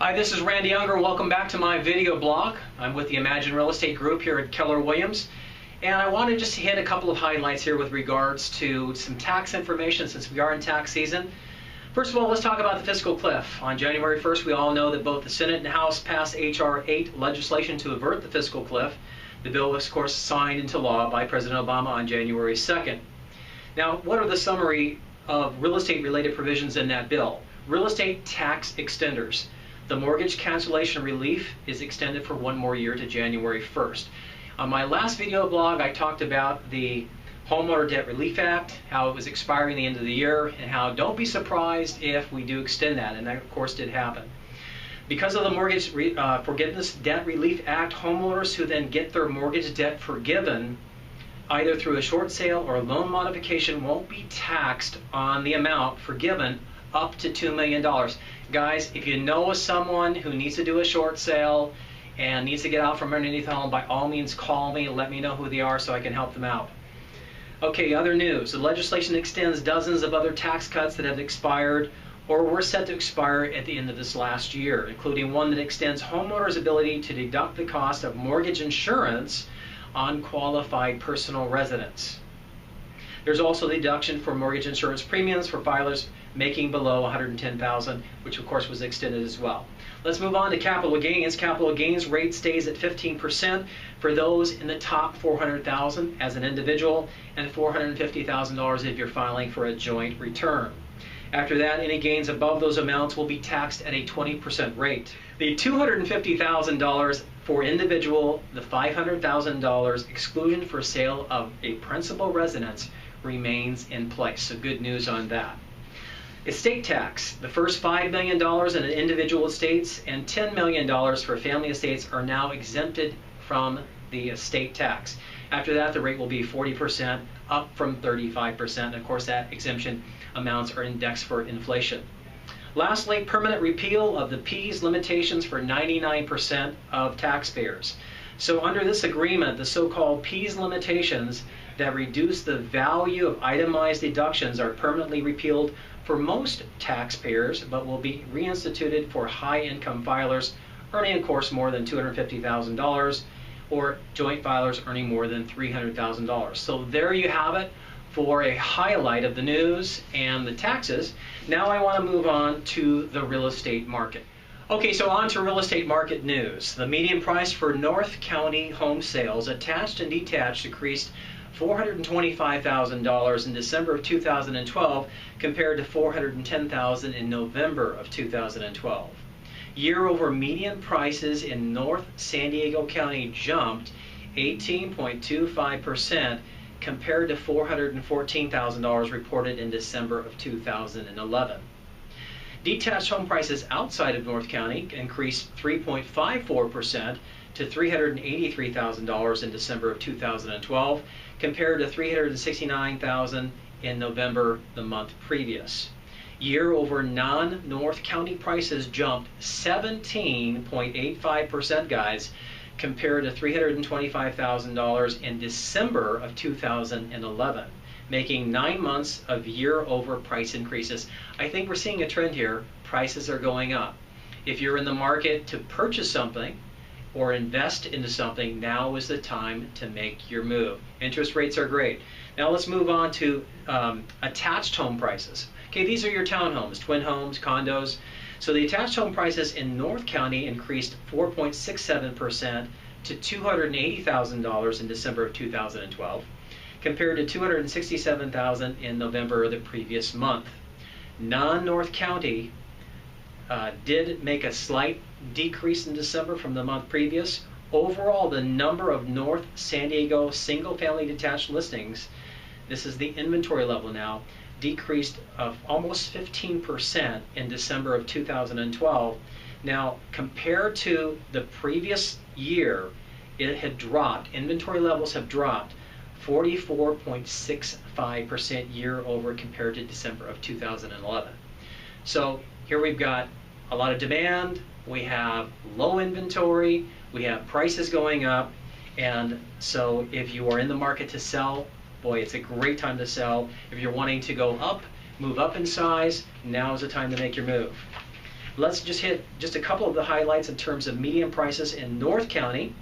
Hi, this is Randy Unger. Welcome back to my video blog. I'm with the Imagine Real Estate Group here at Keller Williams. And I wanted just to hit a couple of highlights here with regards to some tax information since we are in tax season. First of all, let's talk about the fiscal cliff. On January 1st, we all know that both the Senate and House passed H.R. 8 legislation to avert the fiscal cliff. The bill was, of course, signed into law by President Obama on January 2nd. Now, what are the summary of real estate related provisions in that bill? Real estate tax extenders. The mortgage cancellation relief is extended for one more year to January 1st. On my last video blog, I talked about the Homeowner Debt Relief Act, how it was expiring the end of the year, and how don't be surprised if we do extend that, and that of course did happen. Because of the Mortgage Forgiveness Debt Relief Act, homeowners who then get their mortgage debt forgiven either through a short sale or loan modification won't be taxed on the amount forgiven up to $2 million. Guys, if you know of someone who needs to do a short sale and needs to get out from underneath the home, by all means call me and let me know who they are so I can help them out. Okay, other news. The legislation extends dozens of other tax cuts that have expired or were set to expire at the end of this last year, including one that extends homeowners' ability to deduct the cost of mortgage insurance on qualified personal residence. There's also the deduction for mortgage insurance premiums for filers making below $110,000, which of course was extended as well. Let's move on to capital gains. Capital gains rate stays at 15% for those in the top $400,000 as an individual and $450,000 if you're filing for a joint return. After that, any gains above those amounts will be taxed at a 20% rate. The $250,000 for individual, the $500,000 exclusion for sale of a principal residence remains in place. So good news on that. Estate tax. The first $5 million in individual estates and $10 million for family estates are now exempted from the estate tax. After that, the rate will be 40%, up from 35%. Of course, that exemption amounts are indexed for inflation. Lastly, permanent repeal of the P's limitations for 99% of taxpayers. So under this agreement, the so-called P's limitations that reduce the value of itemized deductions are permanently repealed for most taxpayers, but will be reinstituted for high-income filers earning, of course, more than $250,000 or joint filers earning more than $300,000. So there you have it for a highlight of the news and the taxes. Now I want to move on to the real estate market. Okay, so on to real estate market news. The median price for North County home sales, attached and detached, decreased $425,000 in December of 2012 compared to $410,000 in November of 2012. Year-over median prices in North San Diego County jumped 18.25% compared to $414,000 reported in December of 2011. Detached home prices outside of North County increased 3.54% to $383,000 in December of 2012 compared to $369,000 in November the month previous. Year over non-North County prices jumped 17.85%, guys, compared to $325,000 in December of 2011, making 9 months of year-over price increases. I think we're seeing a trend here. Prices are going up. If you're in the market to purchase something or invest into something, now is the time to make your move. Interest rates are great. Now let's move on to attached home prices. Okay, these are your townhomes, twin homes, condos. So the attached home prices in North County increased 4.67% to $280,000 in December of 2012, compared to $267,000 in November of the previous month. Non-North County did make a slight decrease in December from the month previous. Overall, the number of North San Diego single-family detached listings, this is the inventory level now, decreased of almost 15% in December of 2012. Now, compared to the previous year, it had dropped. Inventory levels have dropped 44.65% year over compared to December of 2011. So here we've got a lot of demand, we have low inventory, we have prices going up, and so if you are in the market to sell, boy, it's a great time to sell. If you're wanting to go up, move up in size, now is the time to make your move. Let's just hit just a couple of the highlights in terms of median prices in North County.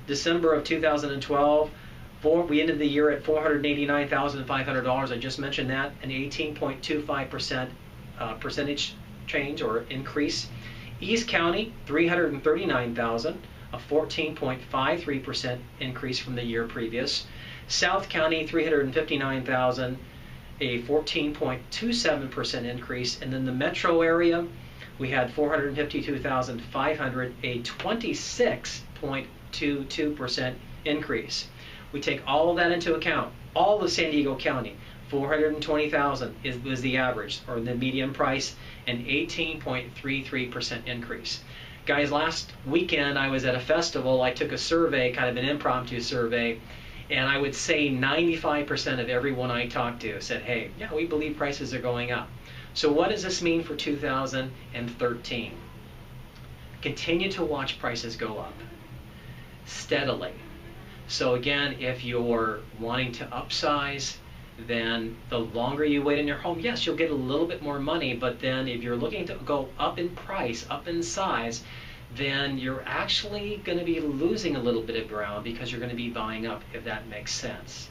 December of 2012, we ended the year at $489,500. I just mentioned that, an 18.25% percentage change or increase. East County, $339,000, a 14.53% increase from the year previous. South County, $359,000, a 14.27% increase. And then the metro area, we had $452,500, a 26.22% increase. We take all of that into account. All of San Diego County, $420,000 was the average, or the median price, an 18.33% increase. Guys, last weekend I was at a festival. I took a survey, kind of an impromptu survey, and I would say 95% of everyone I talked to said, hey, yeah, we believe prices are going up. So what does this mean for 2013? Continue to watch prices go up steadily. So again, if you're wanting to upsize, then the longer you wait in your home, yes, you'll get a little bit more money, but then if you're looking to go up in price, up in size, then you're actually going to be losing a little bit of ground because you're going to be buying up, if that makes sense.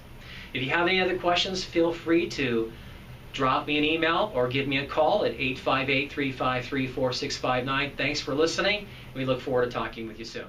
If you have any other questions, feel free to drop me an email or give me a call at 858-353-4659. Thanks for listening. We look forward to talking with you soon.